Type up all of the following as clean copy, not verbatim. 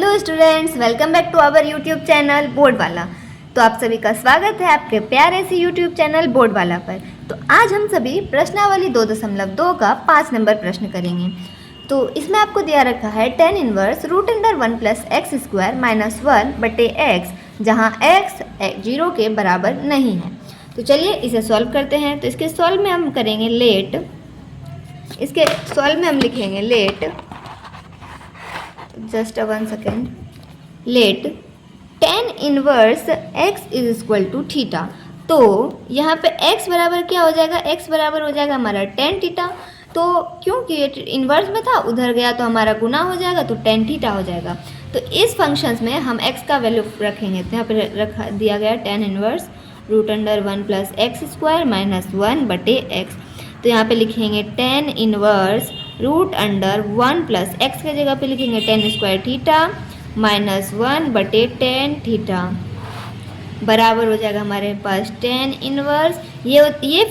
Hello students, welcome back to our YouTube channel board वाला। तो आप सभी का स्वागत है आपके प्यारे से यूट्यूब चैनल बोर्ड वाला पर। तो आज हम सभी प्रश्नावली 2.2 का 5 नंबर प्रश्न करेंगे। तो इसमें आपको दिया रखा है tan inverse root under 1 plus x square minus 1 बटे एक्स, जहाँ x 0 के बराबर नहीं है। तो चलिए इसे सॉल्व करते हैं। तो इसके सॉल्व में हम करेंगे लेट, इसके सॉल्व में हम लिखेंगे let, just 1 second, let tan inverse x is equal to theta. तो यहाँ पे x बराबर क्या हो जाएगा, x बराबर हो जाएगा हमारा tan थीटा। तो क्योंकि इन्वर्स में था, उधर गया तो हमारा गुना हो जाएगा, तो tan थीटा हो जाएगा। तो इस फंक्शंस में हम x का वैल्यू रखेंगे। तो यहाँ पे रखा दिया गया tan inverse root under 1 plus x square minus 1 बटे एक्स। तो यहाँ पे लिखेंगे tan inverse root under 1 plus x के जगह पे लिखेंगे tan स्क्वायर थीटा माइनस 1 बटे tan थीटा बराबर हो जाएगा हमारे पास tan इनवर्स। ये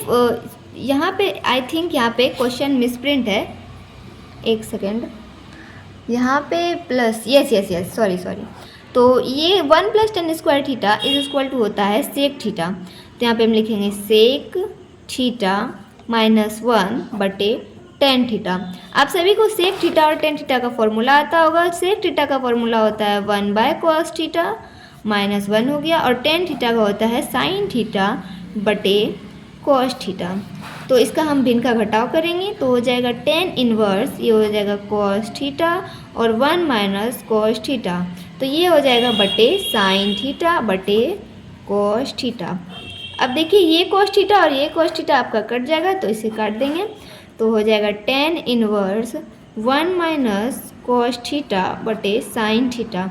यहाँ पे आई थिंक यहाँ पे क्वेश्चन मिसप्रिंट है, एक सेकेंड, यहाँ पे प्लस यस सॉरी। तो ये 1 plus tan square theta is equal to होता है सेक थीटा। तो यहाँ पे हम लिखेंगे सेक थीटा माइनस 1 बटे tan थीटा। आप सभी को सेक थीटा और tan थीटा का फॉर्मूला आता होगा। सेक थीटा का फॉर्मूला होता है 1 बाय कॉस थीटा माइनस 1 हो गया, और tan थीटा का होता है साइन थीटा बटे कॉस थीटा। तो इसका हम भिन्न का घटाव करेंगे तो हो जाएगा tan इनवर्स, ये हो जाएगा कॉस थीटा और 1 माइनस कॉस थीटा, तो ये हो जाएगा बटे साइन थीटा बटे कॉस थीटा। अब देखिए ये कॉस थीटा और ये कॉस थीटा आपका कट जाएगा, तो इसे काट देंगे। तो हो जाएगा tan inverse 1 minus cos theta बटे साइन थीटा।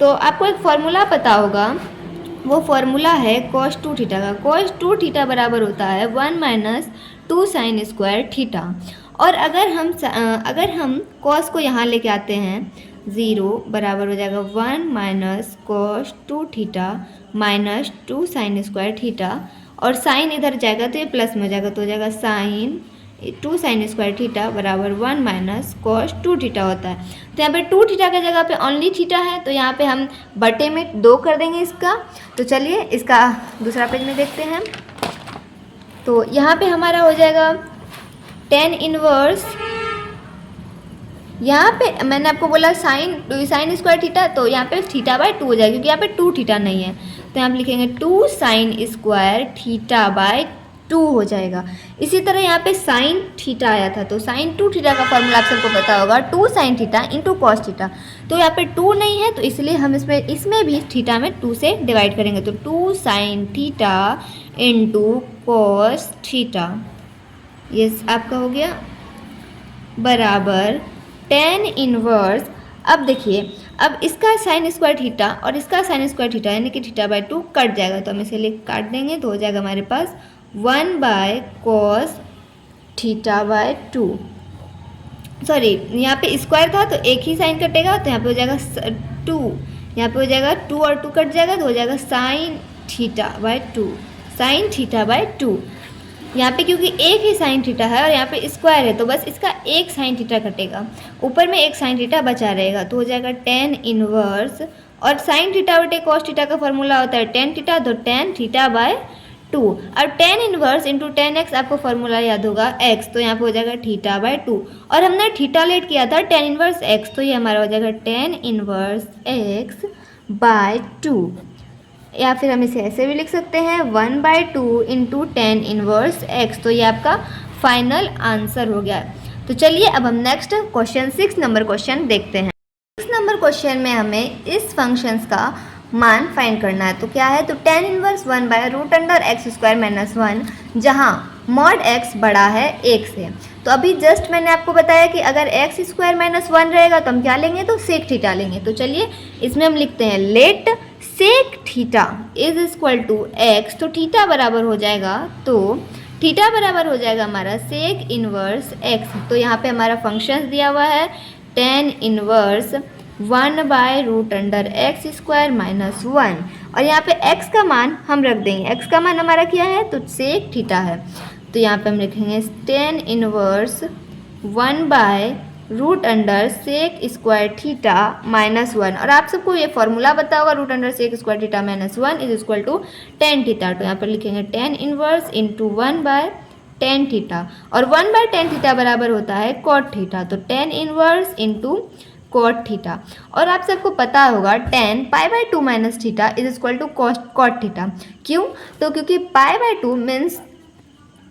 तो आपको एक फॉर्मूला पता होगा, वो फॉर्मूला है cos 2 थीटा का। cos 2 थीटा बराबर होता है 1 माइनस 2 साइन स्क्वायर थीटा। और अगर हम cos को यहाँ लेके आते हैं 0 बराबर हो जाएगा 1 minus cos 2 theta minus 2 sine square theta, और साइन इधर जाएगा तो ये प्लस में हो जाएगा, तो हो जाएगा साइन 2 साइन स्क्वायर थीटा बराबर 1 माइनस कॉस 2 थीटा होता है। तो यहाँ पे 2 थीटा के जगह पे ओनली थीटा है, तो यहाँ पे हम बटे में 2 कर देंगे इसका। तो चलिए इसका दूसरा पेज में देखते हैं। तो यहाँ पे हमारा हो जाएगा tan इनवर्स, यहाँ पे मैंने आपको बोला साइन स्क्वायर थीटा, तो यहाँ पे थीटा बाय 2 हो जाएगा, क्योंकि यहाँ पे 2 थीटा नहीं है। तो यहाँ पे लिखेंगे 2 साइन स्क्वायर थीटा बाय 2 हो जाएगा। इसी तरह यहाँ पे साइन थीटा आया था, तो साइन 2 थीटा का फॉर्मूला आप सबको पता होगा, 2 sine theta into cos theta. तो यहाँ पे 2 नहीं है, तो इसलिए हम इसमें भी थीटा में 2 से डिवाइड करेंगे। तो 2 sine theta into cos theta, ये आपका हो गया बराबर tan इनवर्स। अब देखिए, अब इसका साइन स्क्वायर थीटा और इसका साइन स्क्वायर थीटा यानी कि थीटा बाय 2 कट जाएगा, तो हम इसे काट देंगे। तो हो जाएगा हमारे पास 1 by cos theta by 2, sorry यहाँ पे स्क्वायर था तो एक ही साइन कटेगा, तो यहाँ पे हो जाएगा 2, यहाँ पे हो जाएगा 2 और 2 कट जाएगा, तो हो जाएगा sine theta by 2, sine theta by 2। यहाँ पे क्योंकि एक ही साइन थीटा है और यहाँ पे स्क्वायर है, तो बस इसका एक साइन थीटा कटेगा, ऊपर में एक साइन थीटा बचा रहेगा, तो हो जाएगा tan इनवर्स। और साइन थीटा बटे कॉस थीटा का फॉर्मूला होता है tan थीटा, तो tan थीटा बाय 2। अब tan inverse into tan x आपको फॉर्मूला याद होगा x, तो यहाँ पे हो जाएगा थीटा बाय 2, और हमने थीटा लेट किया था tan इनवर्स x, तो ये हमारा हो जाएगा tan इनवर्स x बाय 2। या फिर हम इसे ऐसे भी लिख सकते हैं 1 by 2 into tan inverse x। तो ये आपका फाइनल आंसर हो गया। तो चलिए अब हम नेक्स्ट क्वेश्चन 6 नंबर क्वेश्चन देखते हैं। 6 नंबर क्वेश्चन में हमें इस फंक्शंस का मान फाइंड करना है। तो क्या है, तो tan inverse 1 by root under x square minus 1, जहाँ मॉड x बड़ा है 1 से। तो अभी जस्ट मैंने आपको बताया कि अगर एक्स स्क्वायर माइनस 1 रहेगा तो हम क्या लेंगे, तो सेक थीटा लेंगे। तो चलिए इसमें हम लिखते हैं let sec theta is equal to x. तो थीटा बराबर हो जाएगा, तो थीटा बराबर हो जाएगा हमारा सेक इनवर्स एक्स। तो यहाँ पे हमारा फंक्शन दिया हुआ है tan inverse 1 by root under x square minus 1, और यहाँ पे x का मान हम रख देंगे। x का मान हमारा क्या है, तो सेक थीटा है। तो यहाँ पे हम लिखेंगे tan inverse 1 by root under sec square theta -1। और आप सबको ये फॉर्मूला पता होगा, root under sec square theta -1 is equal to tan theta. तो यहाँ पर लिखेंगे ten inverse into 1/tan theta, और 1/tan थीटा बराबर होता है कॉट थीटा। तो tan inverse into cot theta. और आप सबको पता होगा tan π/2 minus theta is equal to cot theta. क्यों? तो क्योंकि π/2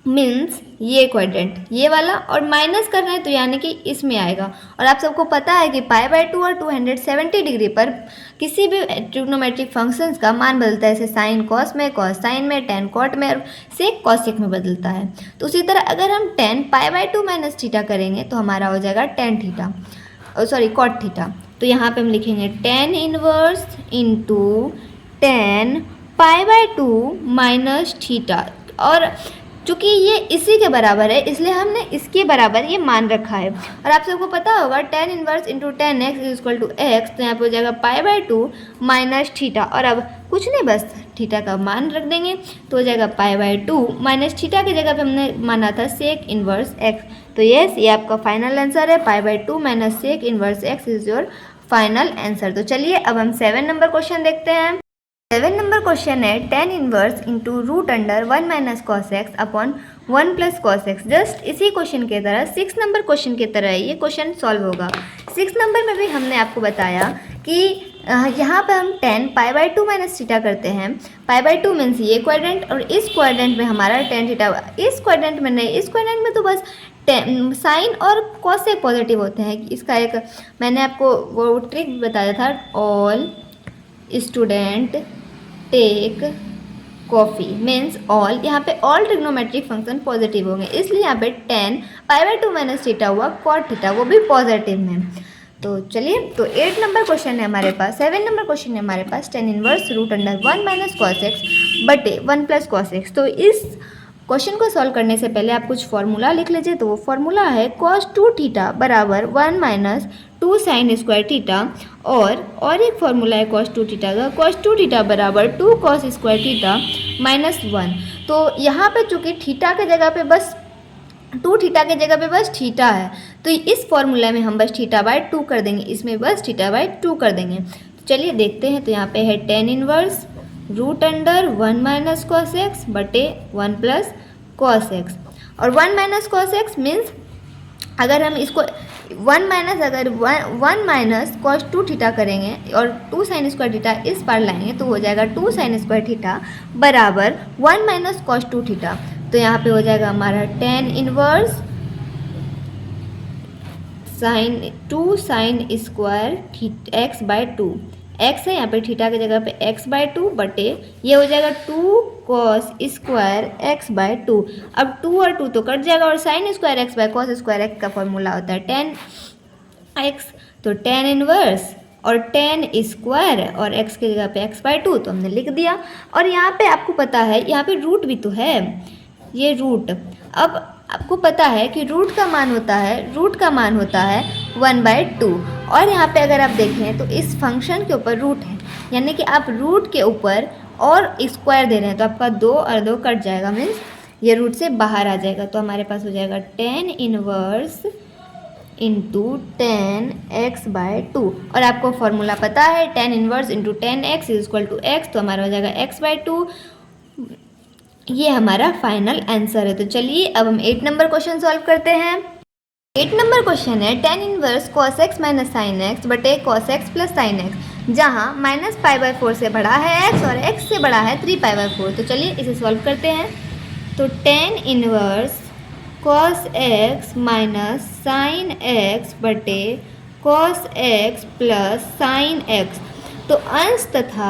मीन्स ये क्वाड्रेंट, ये वाला, और माइनस करना है तो यानी कि इसमें आएगा। और आप सबको पता है कि π/2 और 270 डिग्री पर किसी भी ट्रिग्नोमेट्रिक फंक्शंस का मान बदलता है, जैसे साइन कॉस में, कॉस साइन में, टेन कॉट में और सेक कॉसेक में बदलता है। तो उसी तरह अगर हम tan π/2 माइनस थीटा करेंगे तो हमारा हो जाएगा tan थीटा, कॉट थीटा। तो यहाँ पे हम लिखेंगे tan inverse into tan π/2 minus theta. और चूँकि ये इसी के बराबर है इसलिए हमने इसके बराबर ये मान रखा है। और आप सबको पता होगा tan inverse into tan x is equal to x, तो यहाँ पे हो जाएगा π/2 माइनस थीटा। और अब कुछ नहीं, बस थीटा का मान रख देंगे तो हो जाएगा π/2 माइनस थीटा की जगह पे हमने माना था सेक इनवर्स x। तो यस, ये आपका फाइनल आंसर है, π/2 minus sec inverse x is your final answer. तो चलिए अब हम 7 नंबर क्वेश्चन देखते हैं। 7 नंबर क्वेश्चन है tan inverse into root under 1 minus cos x upon 1 plus cos x. Just इसी क्वेश्चन की तरह 6 नंबर क्वेश्चन की तरह ये क्वेश्चन सॉल्व होगा। 6 नंबर में भी हमने आपको बताया कि यहाँ पर हम tan π/2 माइनस थीटा करते हैं। π/2 मीन्स ये क्वाड्रेंट, और इस क्वाड्रेंट में हमारा tan थीटा, इस क्वाड्रेंट में नहीं, इस क्वाड्रेंट में तो बस साइन और कॉसेक पॉजिटिव होते हैं। इसका एक मैंने आपको वो ट्रिक बताया था, all student take coffee means all, यहाँ पे ऑल ट्रिग्नोमेट्रिक फंक्शन पॉजिटिव होंगे, इसलिए यहाँ पे tan π/2 माइनस थीटा हुआ कॉट थीटा, वो भी पॉजिटिव में। तो चलिए, तो 8 नंबर क्वेश्चन है हमारे पास, 7 नंबर क्वेश्चन है हमारे पास tan inverse root under 1 minus cos x बटे 1 प्लस कॉस एक्स। तो इस क्वेश्चन को सॉल्व करने से पहले आप कुछ फॉर्मूला लिख लीजिए। तो वो फॉर्मूला है cos 2 थीटा बराबर 1 माइनस 2 साइन स्क्वायर थीटा, और एक फॉर्मूला है cos 2 थीटा का, cos 2 थीटा बराबर 2 cos स्क्वायर थीटा माइनस 1। तो यहाँ पे चूँकि थीटा के जगह पे बस 2 थीटा के जगह पे बस थीटा है, तो इस फॉर्मूला में हम बस θ/2 कर देंगे, इसमें बस θ/2 कर देंगे। तो चलिए देखते हैं। तो यहाँ पे है tan inverse root under 1 minus cos x बटे 1 प्लस कॉस एक्स, और 1 माइनस कॉस एक्स मीन्स अगर हम इसको 1 माइनस कॉस 2 थीटा करेंगे और 2 साइन स्क्वायर थीटा इस पार लाएंगे तो हो जाएगा 2 साइन स्क्वायर थीटा बराबर 1 माइनस कॉस 2 थीटा। तो यहाँ पे हो जाएगा हमारा tan inverse two sine square x by 2, x है यहाँ पे थीटा की जगह पे x/2 बटे ये हो जाएगा 2 cos स्क्वायर एक्स बाय 2। अब 2 और 2 तो कट जाएगा, और sign square x by cos square x का फॉर्मूला होता है tan x। तो tan इनवर्स और tan स्क्वायर और x की जगह पे x/2 तो हमने लिख दिया। और यहाँ पे आपको पता है यहाँ पे रूट भी तो है, ये रूट। अब आपको पता है कि रूट का मान होता है 1/2, और यहाँ पे अगर आप देखें तो इस फंक्शन के ऊपर रूट है, यानी कि आप रूट के ऊपर और स्क्वायर दे रहे हैं तो आपका 2 और 2 कट जाएगा, मीन्स ये रूट से बाहर आ जाएगा। तो हमारे पास हो जाएगा tan inverse into tan x/2, और आपको फॉर्मूला पता है tan inverse into tan x is equal to x, तो हमारा हो जाएगा x/2। ये हमारा फाइनल आंसर है। तो चलिए अब हम 8 नंबर क्वेश्चन सॉल्व करते हैं। 8 नंबर क्वेश्चन है tan inverse cos x minus sine x बटे cos x plus sine x, जहाँ -π/4 से बड़ा है x और x से बड़ा है 3π/4। तो चलिए इसे सॉल्व करते हैं। तो tan inverse cos x minus sine x बटे cos x plus sine x, तो अंश तथा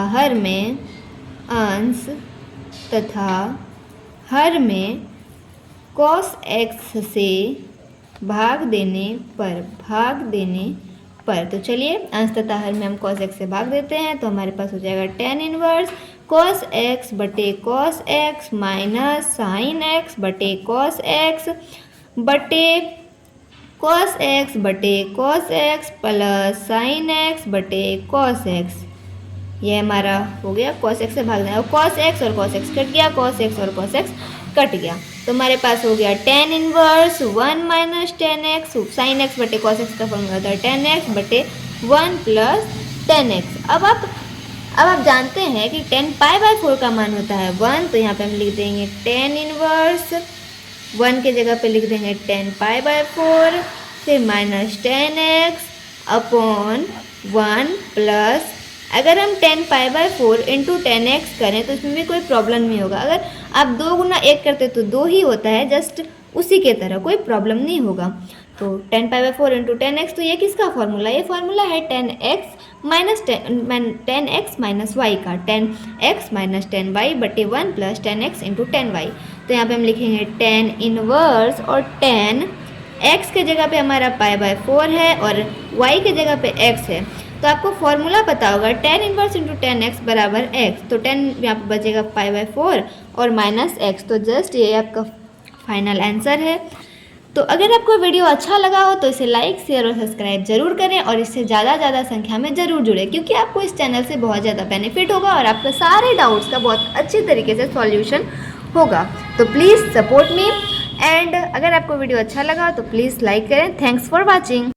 हर में cos x से भाग देने पर तो चलिए अंश तथा हर में हम cos x से भाग देते हैं, तो हमारे पास हो जाएगा tan इनवर्स cos x बटे cos x minus sine x बटे cos x बटे cos x plus sine x बटे cos x। ये हमारा हो गया cos x से भाग देना, और cos x और cos x कट गया, cos x और cos x कट गया, तो हमारे पास हो गया tan inverse 1 minus ten x, sine x बटे कॉस एक्स का फॉर्मूला था tan x बटे 1 प्लस टेन एक्स। अब आप जानते हैं कि tan पाई बाय 4 का मान होता है 1, तो यहाँ पे हम लिख देंगे tan इनवर्स 1 के जगह पे लिख देंगे tan पाई बाय 4, फिर minus ten x upon 1 plus, अगर हम tan pi by 4 into tan x करें तो इसमें भी कोई प्रॉब्लम नहीं होगा। अगर आप 2 गुना 1 करते तो 2 ही होता है, जस्ट उसी के तरह कोई प्रॉब्लम नहीं होगा। तो tan pi by 4 into tan x, तो ये किसका फॉर्मूला? ये फॉर्मूला है tan x माइनस वाई का, tan x minus tan y बटे 1 plus tan x into tan y. तो यहाँ पे हम लिखेंगे tan इनवर्स, और tan x के जगह पे हमारा पाई बाय 4 है और y के जगह पे x है। तो आपको फॉर्मूला पता होगा tan inverse into tan x बराबर x, तो tan यहाँ पे बचेगा पाई बाय 4 और माइनस x, तो जस्ट ये आपका फाइनल आंसर है। तो अगर आपको वीडियो अच्छा लगा हो तो इसे लाइक, शेयर और सब्सक्राइब जरूर करें और इससे ज़्यादा संख्या में ज़रूर जुड़ें, क्योंकि आपको इस चैनल से बहुत ज़्यादा बेनिफिट होगा और आपके सारे डाउट्स का बहुत अच्छी तरीके से सॉल्यूशन होगा। तो प्लीज़ सपोर्ट मी, एंड अगर आपको वीडियो अच्छा लगा तो प्लीज़ लाइक करें। Thanks for watching.